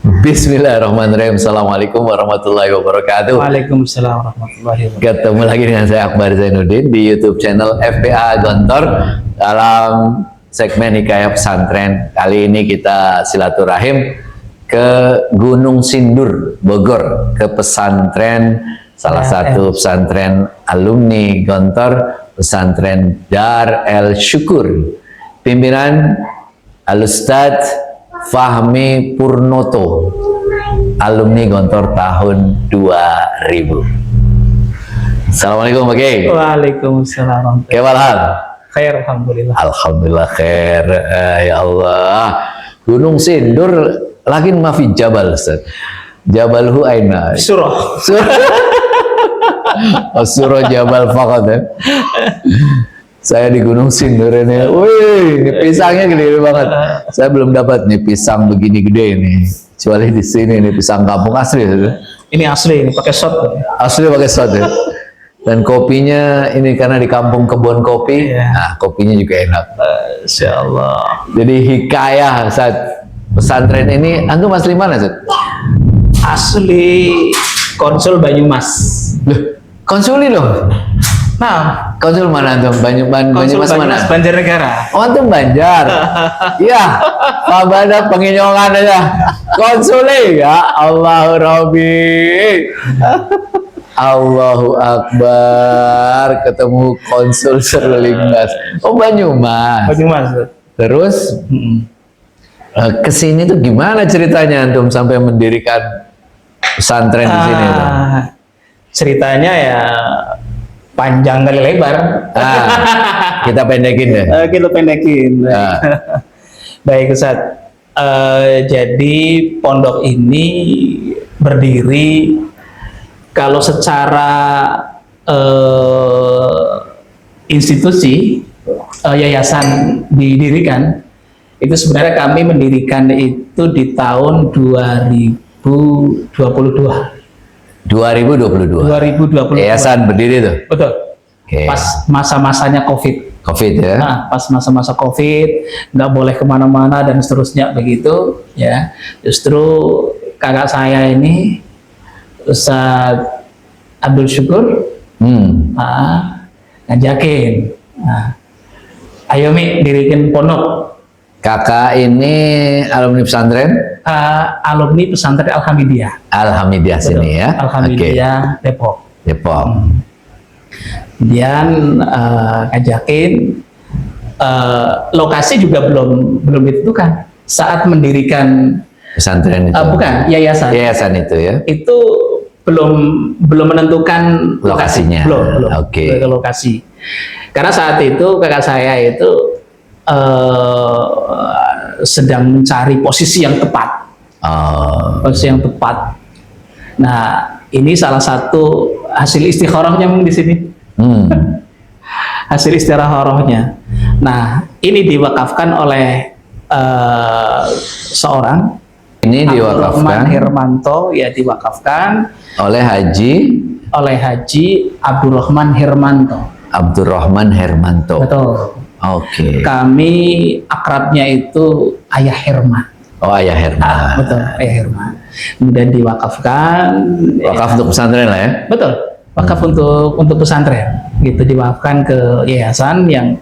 Bismillahirrahmanirrahim. Assalamualaikum warahmatullahi wabarakatuh. Waalaikumsalam warahmatullahi wabarakatuh. Ketemu lagi dengan saya Akbar Zainuddin di YouTube channel FPA Gontor dalam segmen Hikayat Pesantren. Kali ini kita silaturahim ke Gunung Sindur, Bogor, ke pesantren, salah satu pesantren alumni Gontor, pesantren Dar El Syukur, pimpinan Al-Ustadz Fahmi Purnoto, alumni Gontor tahun 2000. Assalamualaikum Pak Kiai. Waalaikumsalam. Kewalhal. Khair, alhamdulillah. Alhamdulillah khair. Ya Allah. Gunung Sindur lagi mafi Jabal Ustaz. Jabalhu aina. Surah. Surah Jabal Fakat ya. Saya di Gunung Sindur ini, wih, ini pisangnya gede banget. Saya belum dapat nih pisang begini gede ini. Kecuali di sini nih pisang kampung asli. Ini asli, ini pakai shot. Asli pakai shot ya. Dan kopinya ini karena di kampung kebun kopi, nah kopinya juga enak. Masya Allah. Jadi hikayah saat pesantren ini, antum asli mana Zat? Asli Konsul Banyumas. Loh, konsuli loh. Nah, Konsul mana antum? Banyumas mana? Banjarnegara. Oh, antum Banjar. Iya. Pak Bada penginyongan aja. Konsuli ya Allah Rabbi. Allahu Akbar, ketemu konsul Serlinggas. Oh, Banyumas. Banyumas. Terus kesini tuh gimana ceritanya antum sampai mendirikan pesantren di sini? Ceritanya ya panjang kali lebar. Kita pendekin deh. Kita pendekin. Baik Ustaz. Jadi pondok ini berdiri kalau secara institusi yayasan didirikan itu sebenarnya kami mendirikan itu di tahun 2022. 2022. Yayasan berdiri tuh. Betul. Okay. Pas masa-masanya COVID. COVID ya. Nah, pas masa-masa COVID, nggak boleh kemana-mana dan seterusnya begitu, ya. Justru kakak saya ini, Ustadz Abdul Syukur, ngajakin, ayo Mi, dirikin pondok. Kakak ini alumni pesantren? Alumni pesantren Alhamidiyah. Alhamidiyah sini ya. Alhamidiyah Depok. Depok. Kemudian ngajakin, lokasi juga belum ditentukan saat mendirikan pesantren itu. Bukan yayasan. Yayasan itu ya. Itu belum menentukan lokasinya. Belum. Oke. Lokasi. Karena saat itu kakak saya itu sedang mencari posisi yang tepat. Posisi yang tepat. Nah, ini salah satu hasil istikharahnya di sini. Hasil istikharahnya. Nah, ini diwakafkan oleh seorang. Ini diwakafkan. Hermanto, ya diwakafkan Oleh Haji Abdurrahman Hermanto. Abdurrahman Hermanto. Betul. Oke. Kami akrabnya itu Ayah Herman. Oh, Ayah Herman. Betul, Ayah Herman. Kemudian diwakafkan. Wakaf untuk pesantren lah ya. Betul. Wakaf untuk pesantren. Gitu diwakafkan ke yayasan yang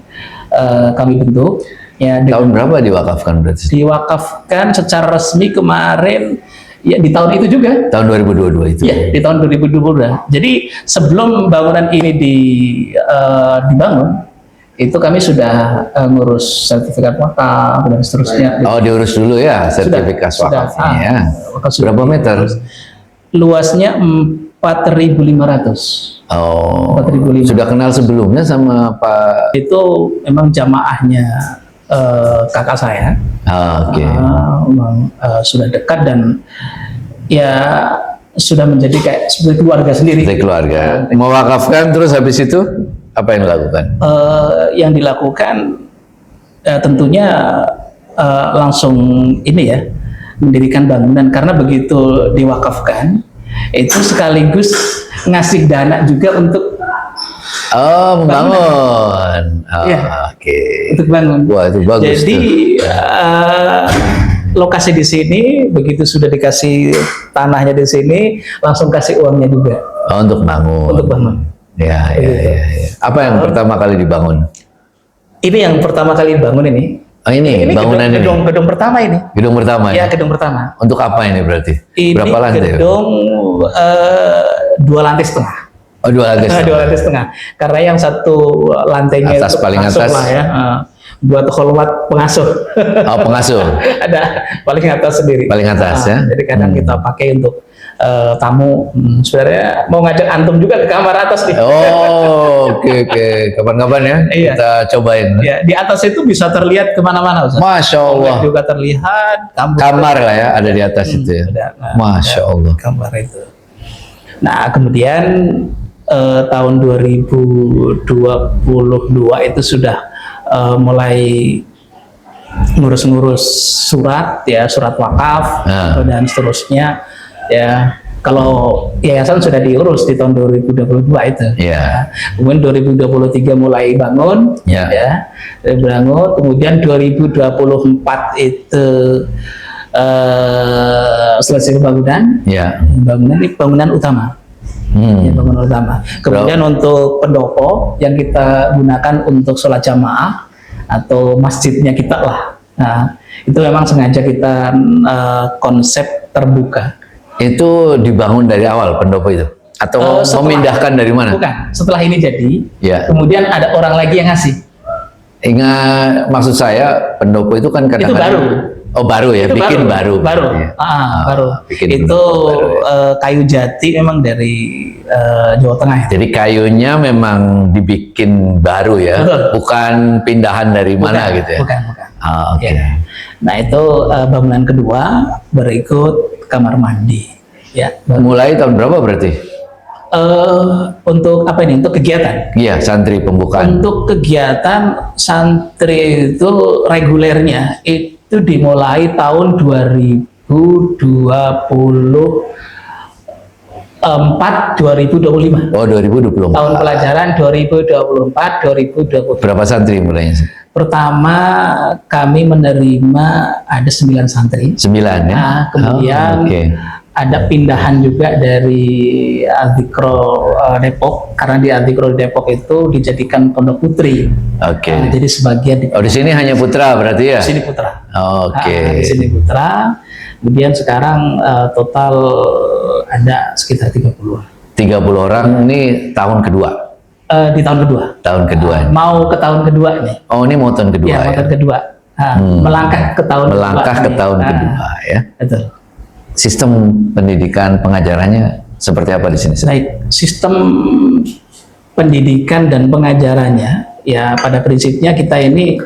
kami bentuk. Ya, Tahun berapa diwakafkan berarti? Diwakafkan secara resmi kemarin. Ya, di tahun itu juga. Tahun 2022 itu. Ya, di tahun 2022. Jadi sebelum bangunan ini dibangun, itu kami sudah ngurus sertifikat wakaf dan seterusnya. Oh, diurus dulu ya sertifikat wakafnya ya. Berapa meter? Luasnya 4.500. Oh, 4.500. sudah kenal sebelumnya sama Pak? Itu memang jamaahnya kakak saya. Oke. Memang sudah dekat dan ya sudah menjadi kayak seperti keluarga sendiri. Seperti keluarga. Mewakafkan terus habis itu apa yang dilakukan? Yang dilakukan tentunya langsung ini ya, mendirikan bangunan, karena begitu diwakafkan itu sekaligus ngasih dana juga untuk membangun. Ya, Oke. untuk bangun. Wah, itu bagus. Jadi lokasi di sini, begitu sudah dikasih tanahnya di sini, langsung kasih uangnya juga Oh, untuk bangun. untuk bangun. Ya, ya, ya, ya. Apa yang pertama kali dibangun? Ini yang pertama kali dibangun ini. Oh, ini bangunan gedung pertama ini. Gedung pertama Ya, ya? gedung pertama. Untuk apa ini berarti? Ini Berapa lantai? gedung 2 lantai setengah. Oh, 2 lantai. 2 lantai setengah. Karena yang satu lantainya Atas, itu paling pengasuh atas. lah ya. Buat hormat pengasuh. Oh, pengasuh. Ada paling atas sendiri. Paling atas ya. Jadi kadang kita pakai untuk tamu. Sebenarnya mau ngajak antum juga ke kamar atas nih. Oh, oke, oke. Kapan-kapan ya Iya. kita cobain. Ya, di atas itu bisa terlihat kemana-mana, Ustaz. Masya Allah. Juga terlihat Kamar lah ya ada di atas itu ya. ada Masya Allah. kamar itu. Nah, kemudian tahun 2022 itu sudah mulai ngurus-ngurus surat ya, surat wakaf dan seterusnya ya. Kalau yayasan sudah diurus di tahun 2022 itu. Ya. Kemudian 2023 mulai bangun Ya. bangun, kemudian 2024 itu selesai pembangunan. Ya. Bangunan ini bangunan utama. Ya, bangunan utama. Kemudian untuk pendopo yang kita gunakan untuk sholat jamaah atau masjidnya kita lah. Nah, itu memang sengaja kita konsep terbuka. Itu dibangun dari awal pendopo itu? Atau memindahkan dari mana? Bukan. Setelah ini jadi, Ya. kemudian ada orang lagi yang ngasih. Ingat, maksud saya pendopo itu kan kadang-kadang. Itu baru. Oh, baru ya, Itu bikin baru. Baru. Ya. Baru. Bikin Itu baru ya. kayu jati memang dari Jawa Tengah. Jadi kayunya memang dibikin baru ya, Betul. bukan pindahan dari mana gitu ya? Bukan. Ah, oke. Ya. Nah, itu bangunan kedua, berikut kamar mandi. Ya. Mulai tahun berapa berarti? Untuk apa ini? Untuk kegiatan. Iya, santri pembukaan. Untuk kegiatan santri itu regulernya itu dimulai tahun 2025. Oh, 2024. Tahun pelajaran 2024-2025. Berapa santri mulainya? Pertama kami menerima ada 9 santri. 9 ya? Nah, kemudian Oh, oke. ada pindahan juga dari Adzikro Depok, karena di Adzikro Depok itu dijadikan pondok putri. Oke. Jadi sebagian di Oh, di sini hanya putra berarti ya? sini putra. Oh, oke. Di sini putra. Kemudian sekarang total ada sekitar 30. 30 orang ini tahun kedua. Di tahun kedua. Tahun kedua. Mau ke tahun kedua nih. Oh, ini mau tahun kedua Ya, ya? mau tahun kedua. Melangkah ke tahun Melangkah kedua. ke tahun nih. kedua ya. Betul. Sistem pendidikan pengajarannya seperti apa di sini? Baik, sistem pendidikan dan pengajarannya ya pada prinsipnya kita ini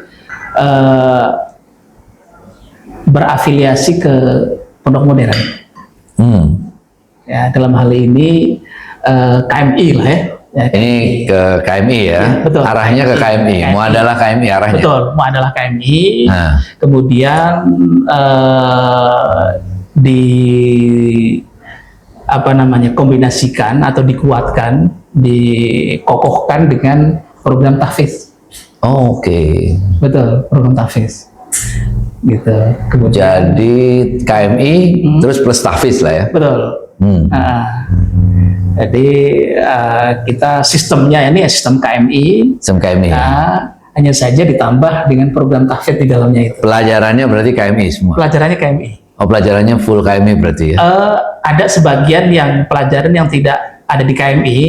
berafiliasi ke pondok modern. Ya, dalam hal ini KMI lah ya. Ini ke KMI ya? Betul. Arahnya ke KMI. Mau adalah KMI arahnya? Betul, mau adalah KMI. Nah. Kemudian kombinasikan atau dikuatkan, dikokohkan dengan program tahfiz. Oh, oke. Betul, program tahfiz. Gitu. Kemudian Jadi KMI terus plus tahfiz lah ya? betul. Jadi kita sistemnya ini ya sistem KMI. Sistem KMI. Hanya saja ditambah dengan program tahfiz di dalamnya itu. Pelajarannya berarti KMI semua? Pelajarannya KMI. Oh, pelajarannya full KMI berarti ya? Ada sebagian yang pelajaran yang tidak ada di KMI,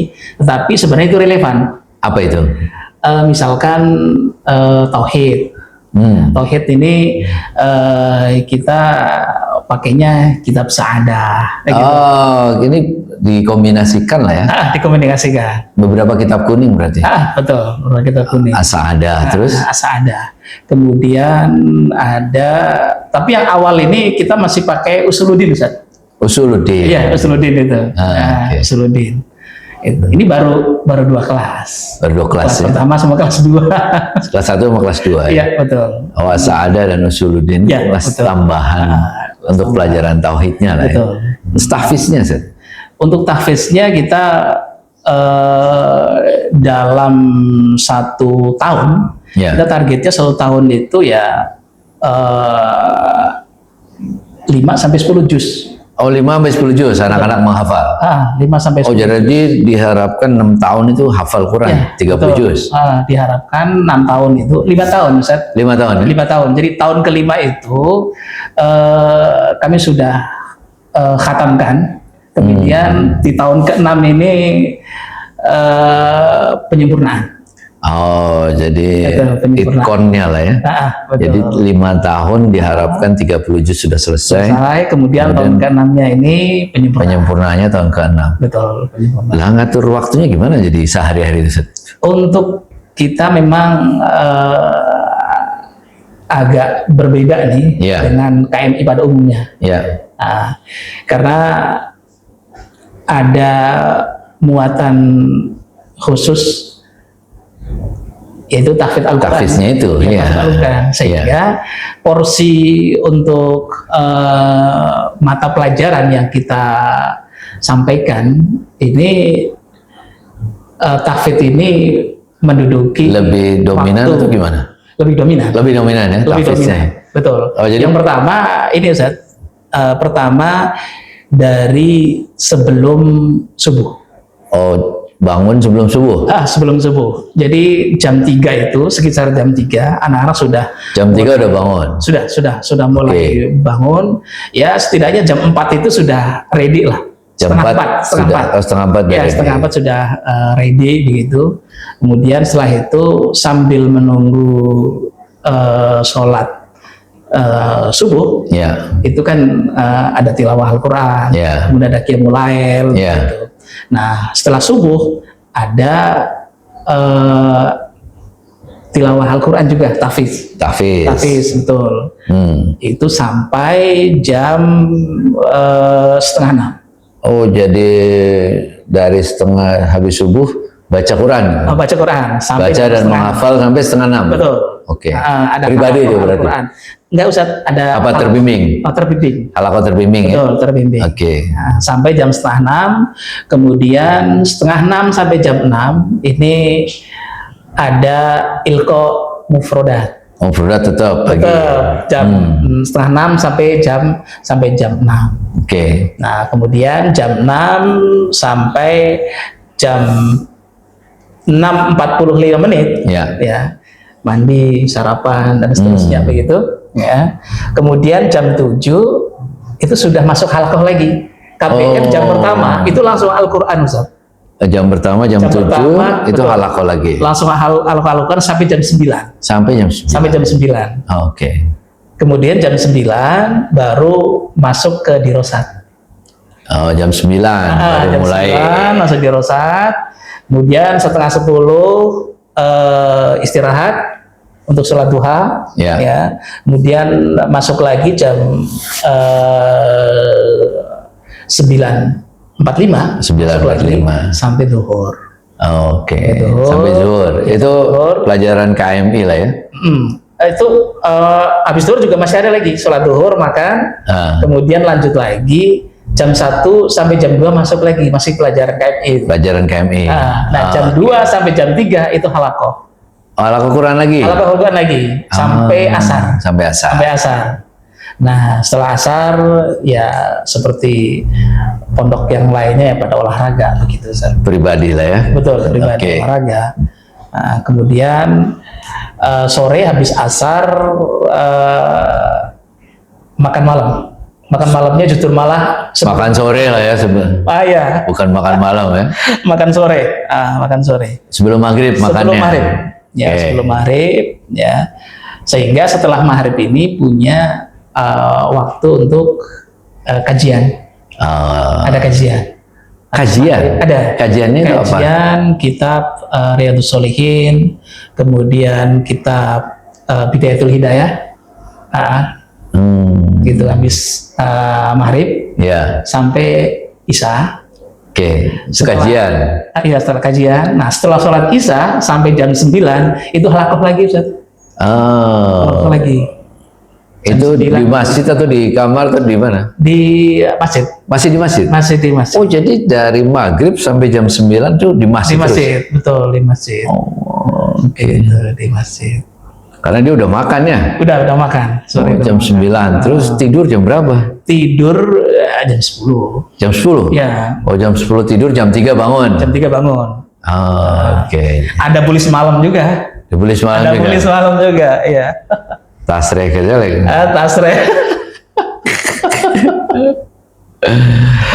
tetapi sebenarnya itu relevan. Apa itu? Misalkan tauhid. Tauhid ini kita pakainya kitab Sa'adah. Oh, ini dikombinasikan lah ya? Dikomunikasikan. Beberapa kitab kuning berarti? Betul, kitab kuning. Asa-ada, terus? Asa-ada. Kemudian ada, tapi yang awal ini kita masih pakai Usuluddin, Ustaz. Usuluddin. Iya, Usuluddin itu. Okay. Usuluddin. Ini baru 2 kelas. Baru 2 kelas ya? Pertama sama kelas 2. Kelas 1 sama kelas 2 ya? Iya, betul. Oh, Asa-ada dan Usuluddin Ya, kelas betul. tambahan untuk pelajaran tauhidnya lah ya? Betul. Tahfiznya, Set? Untuk tahfiznya kita dalam 1 tahun, Ya. kita targetnya 1 tahun itu ya 5 sampai 10 juz. Oh, 5 sampai 10 juz anak-anak menghafal. 5 sampai 10. Oh, jadi diharapkan 6 tahun itu hafal Quran, Ya, 30 betul. juz. Diharapkan 6 tahun itu 5 tahun, Ustaz. 5 tahun ya? 5 tahun. Jadi tahun kelima itu kami sudah khatamkan. Kemudian di tahun ke-6 ini penyempurnaan. Oh, jadi Betul, penyempurnaan. itkonnya lah ya. Betul. Jadi 5 tahun diharapkan 30 juz sudah selesai. Kemudian tahun ke-6-nya ini penyempurnaan. Penyempurnaannya tahun ke-6. Betul, penyempurnaan. Lah ngatur waktunya gimana jadi sehari-hari itu? Ustaz? Untuk kita memang agak berbeda nih Ya. dengan KMI pada umumnya. Ya. Karena ada muatan khusus yaitu tahfidz Al-Quran. Tahfidznya itu, ya. Tahfidz Al-Quran. Sehingga porsi untuk mata pelajaran yang kita sampaikan ini tahfidz ini menduduki Lebih dominan waktu. atau gimana? Lebih dominan. Lebih dominan ya Lebih tahfidznya. dominan. Betul. Oh, jadi- yang pertama ini Ustaz, pertama dari sebelum subuh. Oh, bangun sebelum subuh. Sebelum subuh. Jadi jam 3 itu, sekitar jam 3 anak-anak sudah Jam 3 udah bangun. sudah mulai bangun. Ya setidaknya jam 4 itu sudah ready lah. Jam 4 sudah, setengah 4 Ya, dari setengah 4 sudah ready begitu. Kemudian setelah itu sambil menunggu sholat subuh, Ya. itu kan ada tilawah Al-Quran, Ya. kemudian ada qiyamul lail, Ya. gitu. Nah, setelah subuh ada tilawah Al-Quran juga, tahfiz, betul. Itu sampai jam setengah 6. Oh, jadi dari setengah habis subuh baca Quran. Baca Quran sampai Baca jam dan setengah 6. menghafal sampai setengah 6. Betul. Oke. Ada Pribadi itu halaqah berarti. Al-Quran. Enggak usah ada Apa terbimbing? terbimbing. Halaqah terbimbing ya. Betul, terbimbing. Oke. Nah, sampai jam setengah 6, kemudian setengah 6 sampai jam 6 ini ada ilko mufrodat. Oh, Mufrodat tetap lagi. Jam setengah 6 sampai jam 6. Oke. Nah, kemudian jam 6 sampai jam 6.45 menit. Ya. Mandi, sarapan dan seterusnya begitu, ya. Kemudian jam 7 itu sudah masuk halaqah lagi. KPM jam pertama itu langsung Al-Qur'an, Ustaz. Jam pertama jam 7 pertama, itu betul. halaqah lagi. Langsung Al-Qur'an sampai jam 9. Sampai jam 9. Sampai jam 9. Oh, oke. Kemudian jam 9 baru masuk ke dirosat. Oh, jam 9 baru Jam mulai. 9 masuk dirosat. Kemudian setengah 10 istirahat untuk sholat duha. Ya. Kemudian masuk lagi jam 9.45 9.45 sampai zuhur. Oh, oke. Zuhur. Sampai zuhur. Itu Zuhur. pelajaran KMI lah ya. Itu habis zuhur juga masih ada lagi sholat zuhur, makan, kemudian lanjut lagi jam 1 sampai jam 2 masuk lagi, masih pelajaran KMI. Pelajaran KMI. Nah, jam 2 sampai jam 3 itu halaqah. Halaqah Quran lagi. Halaqah Quran lagi sampai asar. Sampai asar. Sampai asar. Nah, setelah asar ya seperti pondok yang lainnya ya pada olahraga begitu, Ustaz. Pribadi lah ya. Betul, pribadi Oke. olahraga. Nah, kemudian sore habis asar makan malam. Makan malamnya justru malah Makan sore lah ya sebenarnya. ya, Bukan makan malam ya. makan sore. Makan sore. Sebelum maghrib makannya. Sebelum maghrib. Ya, Oke. sebelum maghrib ya. Sehingga setelah maghrib ini punya waktu untuk kajian. Ada kajian. Kajian? Ada. Kajiannya itu apa? Kajian kitab Riyadhus Shalihin, kemudian kitab Bidayatul Hidayah. Gitu habis maghrib Ya. sampai isya. Oke. Kajian. Iya, setelah kajian. Nah, setelah sholat isya sampai jam 9 itu halaqah lagi, Ustaz. Halaqah lagi. Itu di 9. masjid atau di kamar atau di mana? Di masjid. Masih di masjid? Masih di masjid. Oh, jadi dari maghrib sampai jam 9 tuh di masjid Di masjid, terus? betul, di masjid. Oh, oke. Gitu, di masjid. Karena dia udah makan ya. Udah makan. Sore udah Jam makan. 9. Terus tidur jam berapa? Tidur jam 10. Jam 10? Ya. Oh, jam 10 tidur, jam 3 bangun. Jam 3 bangun. Oke. Ada bulis malam juga. Dibeli semalam Ada juga. bulis malam juga, ya. Tasrek aja lagi. Tasre.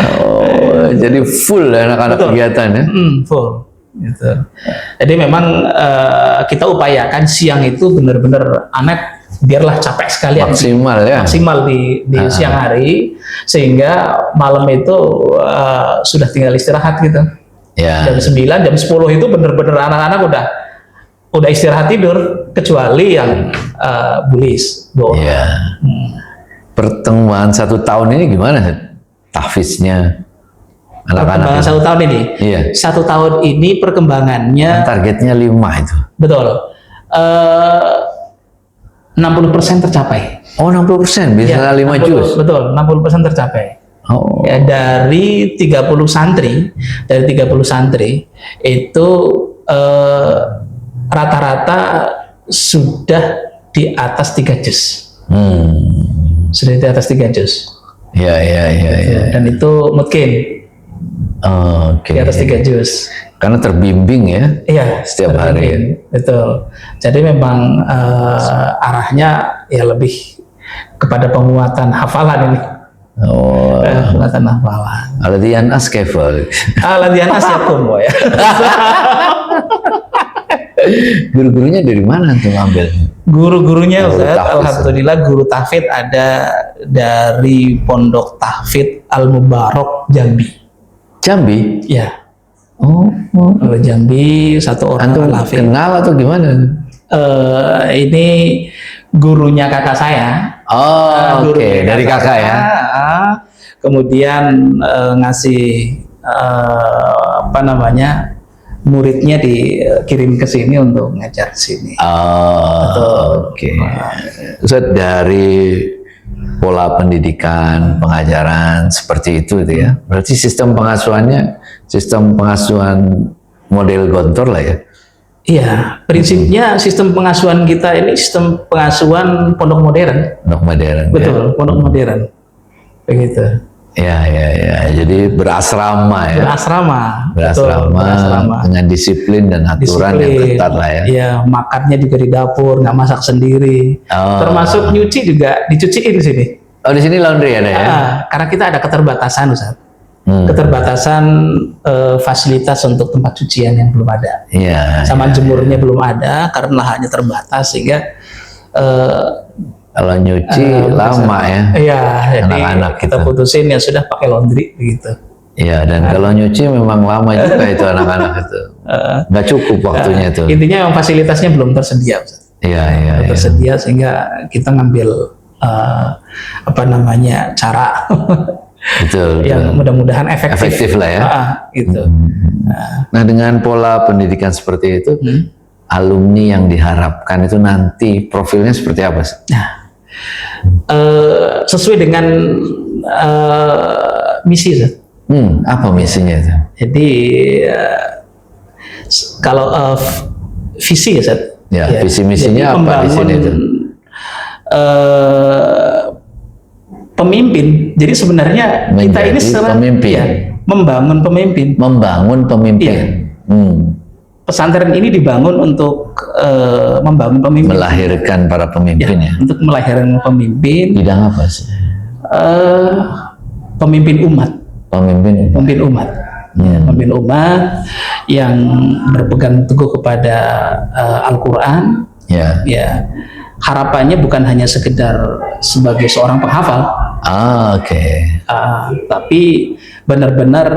Oh, jadi full anak-anak Betul. kegiatan ya. Full. Gitu. Jadi memang kita upayakan siang itu benar-benar anak biarlah capek sekalian Maksimal ya. maksimal di siang hari, sehingga malam itu sudah tinggal istirahat gitu. Ya. Jam 9, jam 10 itu benar-benar anak-anak udah istirahat tidur, kecuali yang bulis. Ya. Pertemuan 1 tahun ini gimana? Tahfiznya anak-anak Perkembangan itu? 1 tahun ini. Iya. 1 tahun ini perkembangannya Targetnya 5 itu. betul. 60% tercapai. Oh, 60%, bisa Ya, 5 juz. Betul, 60% tercapai. Oh. Ya, dari 30 santri itu rata-rata sudah di atas 3 juz. Sudah di atas 3 juz. Ya. Dan itu mungkin Oke. di atas 3 juz. Karena terbimbing ya. Iya, Setiap hari. terbimbing. Betul. Jadi memang arahnya ya lebih kepada penguatan hafalan ini. Oh. Penguatan hafalan. Aladian askefal. Latihan asyakum ya. Guru-gurunya dari mana tuh ngambil? Guru-gurunya Guru Ustaz, tahfidz. alhamdulillah guru tahfidz ada dari Pondok Tahfidz Al Mubarak Jambi. Jambi? Ya, Oh. kalau Jambi satu orang Antum al-hafidz. kenal atau gimana? Ini gurunya kakak saya. Oh, oke. Gurunya Dari kakak ya? Kemudian ngasih muridnya dikirim ke sini untuk ngajar di sini. Oh, oke. Ustaz, dari pola pendidikan, pengajaran seperti itu ya. Berarti sistem pengasuhannya sistem pengasuhan model Gontor lah ya. Iya, prinsipnya sistem pengasuhan kita ini sistem pengasuhan pondok modern. Pondok modern. Betul, pondok modern. Begitu. Ya. Jadi berasrama ya. Berasrama. Berasrama, Betul, berasrama. dengan disiplin dan aturan yang Disiplin. ketat lah ya. Iya, makannya juga di dapur, nggak masak sendiri. Oh. Termasuk nyuci juga dicuciin di sini. Oh, di sini laundry ada ya? Karena kita ada keterbatasan, Ustaz. Keterbatasan fasilitas untuk tempat cucian yang belum ada. Iya. Sama jemurnya belum ada karena lahannya terbatas, sehingga Kalau nyuci lama ya. iya, jadi Anak-anak kita gitu. putusin ya sudah pakai laundry begitu. Iya, dan kalau nyuci memang lama juga itu anak-anak itu. Nggak cukup waktunya itu. Intinya yang fasilitasnya belum tersedia, Ustaz. Iya. Tersedia sehingga kita ngambil cara Betul. yang mudah-mudahan efektif. Efektif lah ya. Gitu. Nah, dengan pola pendidikan seperti itu, alumni yang diharapkan itu nanti profilnya seperti apa sih? Sesuai dengan misi, Ustaz. Apa misinya itu? Jadi kalau visi ya, Ustaz. Ya, visi misinya jadi apa di sini itu? Pemimpin. Jadi sebenarnya kita ini pemimpin. ya, membangun pemimpin. Membangun pemimpin. Pesantren ini dibangun untuk membangun pemimpin. Melahirkan para pemimpin ya. Untuk melahirkan pemimpin. Bidang apa sih? Pemimpin umat. Pemimpin umat. Ya, pemimpin umat yang berpegang teguh kepada Al-Quran. Ya, harapannya bukan hanya sekedar sebagai seorang penghafal. Oke. Tapi benar-benar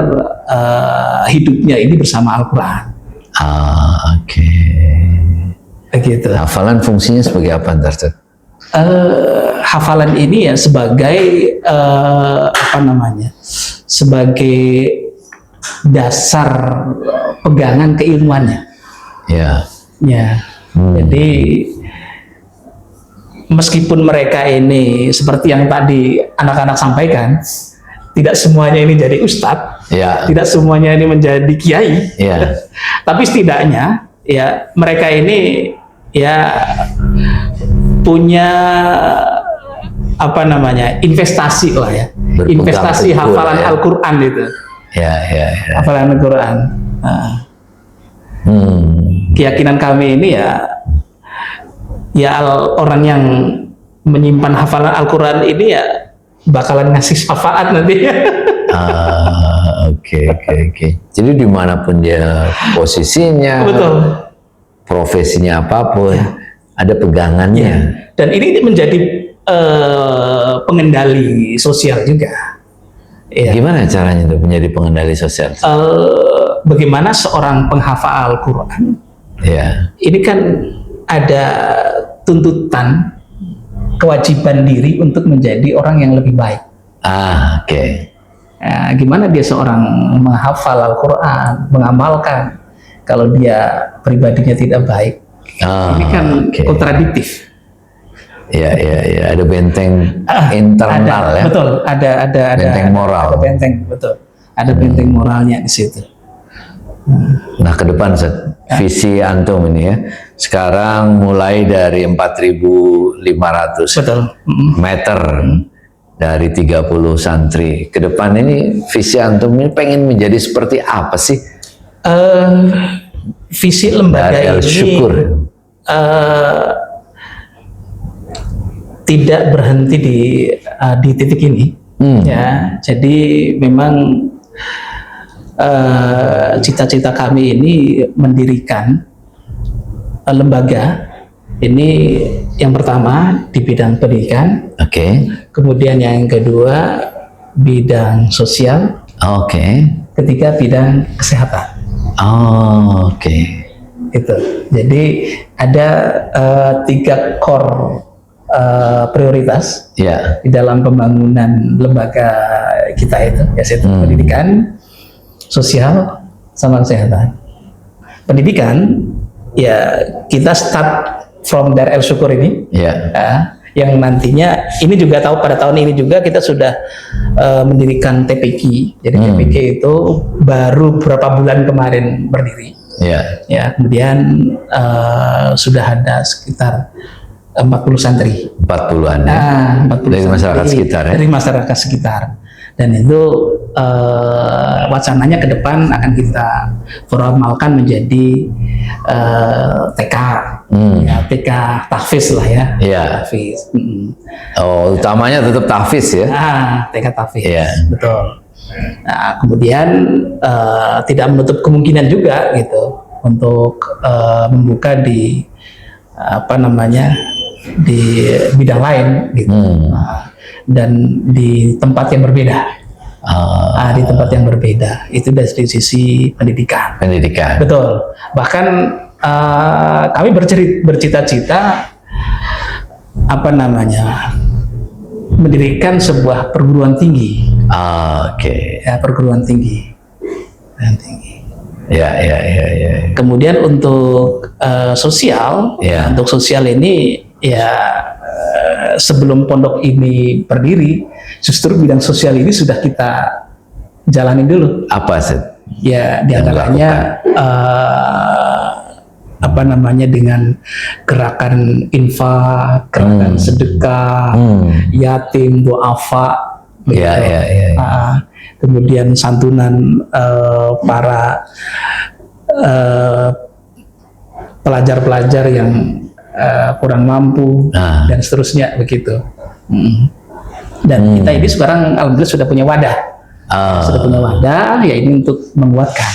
hidupnya ini bersama Al-Quran. Oke. Begitu. Hafalan fungsinya sebagai apa ntar? Hafalan ini ya sebagai sebagai dasar pegangan keilmuannya. Ya. Jadi meskipun mereka ini seperti yang tadi anak-anak sampaikan, tidak semuanya ini jadi ustadz, tidak semuanya ini menjadi kiai, tapi setidaknya ya mereka ini ya punya apa namanya investasi lah ya, Berpegang investasi teguh hafalan ya. Al-Quran itu, Ya, ya, ya. hafalan Al-Quran. Nah, keyakinan kami ini orang yang menyimpan hafalan Al-Quran ini ya bakalan ngasih syafaat nanti. Oke, oke, oke. Jadi dimanapun dia posisinya, Betul. profesinya apapun, ada pegangannya. Ya. Dan ini menjadi pengendali sosial juga. Ya. Gimana caranya untuk menjadi pengendali sosial? Bagaimana seorang penghafal Al-Quran? Ya, Ini kan ada tuntutan kewajiban diri untuk menjadi orang yang lebih baik. oke. Nah, gimana dia seorang menghafal Al-Quran, mengamalkan, kalau dia pribadinya tidak baik? Ini kan Oke. kontradiktif. Ya, ya, ya. Ada benteng internal Ada, ya. betul. Ada Benteng moral. Ada benteng, betul. Ada benteng moralnya di situ. Nah, ke depan Ustaz, visi antum ini ya. Sekarang mulai dari 4.500 Betul. meter dari 30 santri. Ke depan ini visi antum ini pengen menjadi seperti apa sih? Visi lembaga Dari ini Al-Syukur. Tidak berhenti di titik ini. Ya, jadi memang cita-cita kami ini mendirikan lembaga ini, yang pertama di bidang pendidikan, Oke. kemudian yang kedua bidang sosial, Oke. ketiga bidang kesehatan. Oke. Itu. Jadi ada 3 core prioritas Ya. di dalam pembangunan lembaga kita itu, yaitu pendidikan, sosial, sama kesehatan. Pendidikan, ya kita start from Dar Al-Syukur ini, Ya. yang nantinya ini juga tahu pada tahun ini juga kita sudah mendirikan TPQ. Jadi TPQ itu baru berapa bulan kemarin berdiri. Ya. Ya, kemudian sudah ada sekitar 40 santri. 40-an ya. 40 Dari masyarakat santri sekitar ya? Dari masyarakat sekitar. Dan itu wacananya ke depan akan kita formalkan menjadi TK, ya, TK tahfiz lah ya. Iya. Tahfiz. Oh, utamanya tetap tahfiz ya. TK tahfiz. Iya. Betul. Nah, kemudian tidak menutup kemungkinan juga gitu untuk membuka di apa namanya di bidang lain gitu. Dan di tempat yang berbeda. Di tempat yang berbeda. Itu dari sisi pendidikan. Pendidikan. Betul. Bahkan kami bercita-cita apa namanya mendirikan sebuah perguruan tinggi. Oke. Ya, perguruan tinggi. Perguruan tinggi. Ya, ya, ya, ya. Kemudian untuk sosial, Ya. untuk sosial ini ya sebelum pondok ini berdiri, justru bidang sosial ini sudah kita jalani dulu. Apa sih? Ya, diantaranya apa namanya dengan gerakan infak, gerakan sedekah, yatim, duafa, Ya, ya, ya, ya. kemudian santunan para pelajar-pelajar yang kurang mampu dan seterusnya begitu. Dan kita ini sekarang alhamdulillah sudah punya wadah, ya ini untuk menguatkan.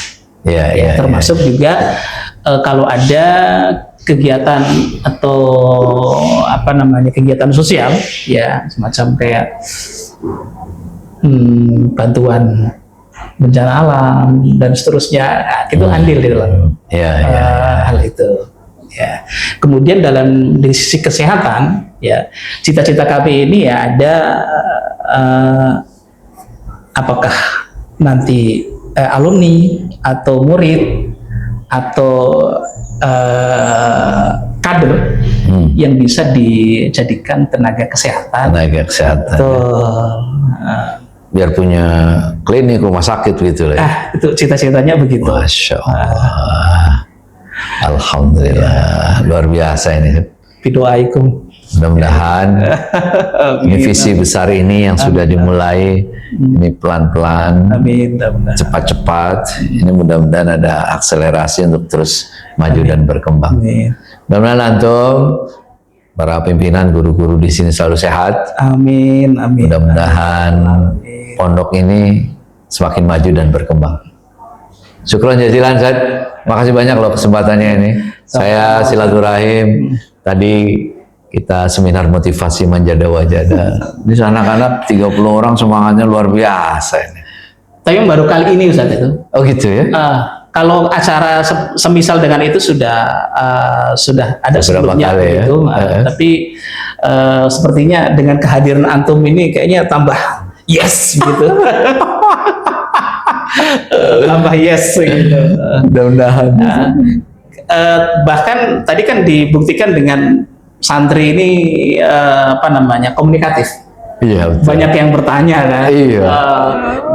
Ya, Ya, ya, termasuk juga kalau ada kegiatan atau apa namanya kegiatan sosial, ya semacam kayak bantuan bencana alam dan seterusnya, nah, itu andil di dalam hal itu. Ya. Kemudian dari sisi kesehatan, ya cita-cita kami ini ya ada apakah nanti alumni atau murid atau kader yang bisa dijadikan tenaga kesehatan. Tenaga kesehatan. Biar punya klinik, rumah sakit gitu lah. Itu cita-citanya begitu. Masya Allah. Alhamdulillah. Luar biasa ini. Bidoaikum. Mudah-mudahan ini visi besar ini yang sudah dimulai ini pelan-pelan, Amin. Mudah-mudahan. cepat-cepat. Ini mudah-mudahan ada akselerasi untuk terus maju dan berkembang. Amin. Mudah-mudahan antum, para pimpinan, guru-guru di sini selalu sehat. Amin. Amin. Mudah-mudahan pondok ini semakin maju dan berkembang. Syukron jazilan, Ustaz. Makasih banyak loh kesempatannya ini. Saya silaturahim. Tadi kita seminar motivasi Manjada Wajada. Ini anak-anak 30 orang semangatnya luar biasa ini. Tapi yang baru kali ini Ustaz itu. Oh gitu ya? Kalau acara semisal dengan itu sudah ada beberapa sebelumnya kali ya. gitu. Tapi sepertinya dengan kehadiran antum ini kayaknya tambah yes gitu. Tambah yes gitu. Mudah-mudahan. Bahkan tadi kan dibuktikan dengan santri ini komunikatif. Iya betul. Banyak yang bertanya kan. Iya.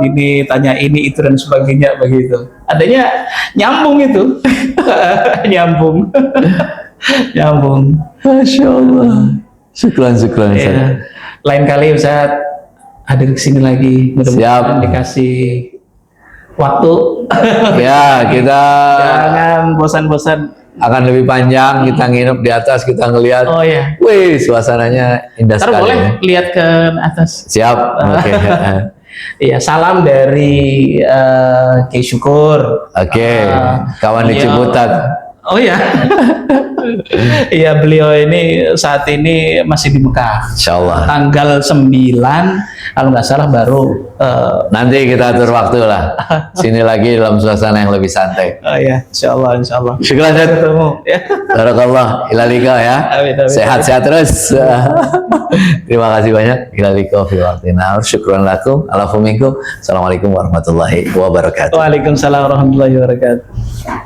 Ini tanya ini itu dan sebagainya begitu. Adanya nyambung itu. Nyambung. Nyambung. Masya Allah. Syukran Ustaz. Ya. Lain kali Ustaz hadir ke sini lagi. Mudah-mudahan dikasih waktu. Ya, kita Jangan bosan-bosan. akan lebih panjang, kita nginep di atas, kita ngelihat. Oh ya. Wih, suasananya indah Ntar sekali. boleh Ya. lihat ke atas. Siap. Oke. Iya, salam dari Ki Syukur. Oke. Kawan di Beliau- Ciputat. Oh ya. Iya, beliau ini saat ini masih di Mekah. Insya Allah. Tanggal 9 kalau nggak salah baru Nanti kita atur waktu lah. Sini lagi dalam suasana yang lebih santai. oh ya, insya Allah. Syukran Ustaz. Ketemu ya. Barakallah. Ilalika ya. Amin, amin. Sehat-sehat terus. Terima kasih banyak. Ilalika fi waqtina. Syukran lakum. Alafu minkum. Assalamualaikum warahmatullahi wabarakatuh. Waalaikumsalam warahmatullahi wabarakatuh.